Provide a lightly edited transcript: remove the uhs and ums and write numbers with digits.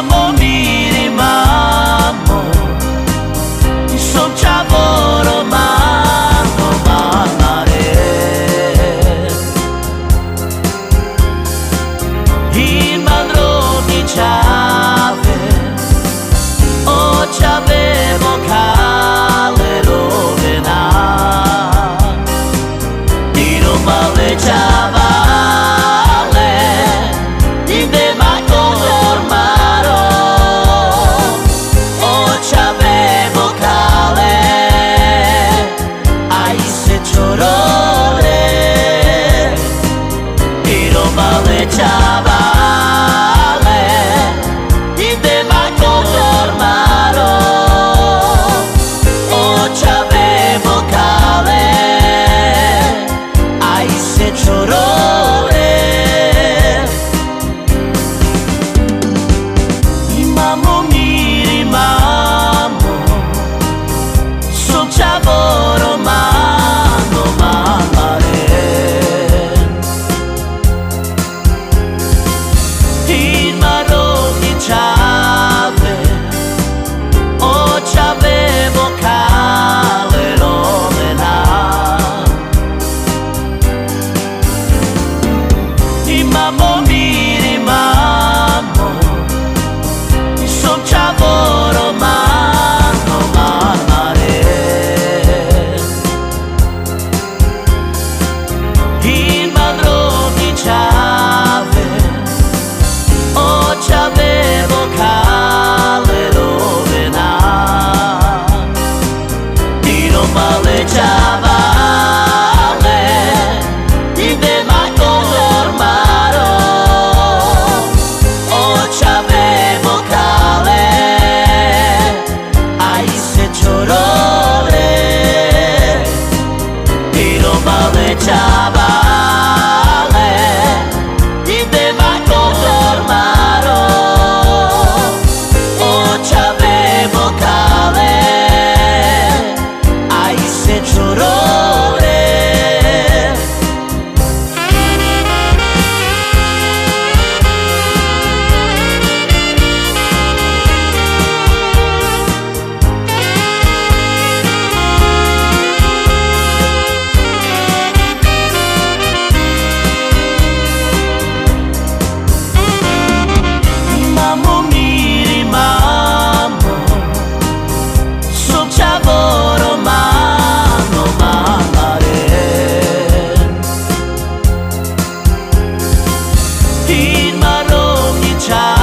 Imamo mir, imamo Som chavoro mano manare Iman rogi chave O chavevo kale rovena Tiro male chavale Inde ma conformaro O chavevo kale Ai se chorore Tiro male chavale Inde ma conformaro O chavevo kale Ai se chorore Imamo mir, imamo Som chavoro mano manare Irmarogi chave O chavevo kale rovena Imamo mir, imamo Som chavoro mano manare Iman rogi chave O chavevo kale rovena Tiro male chavale Inde ma conformaro O chavevo kale Ai se chorore Tiro male chavale Inde ma conformaro O chavevo kale Ai se chorore Imamo mir, imamo Som chavoro mano manare Irmarogi chave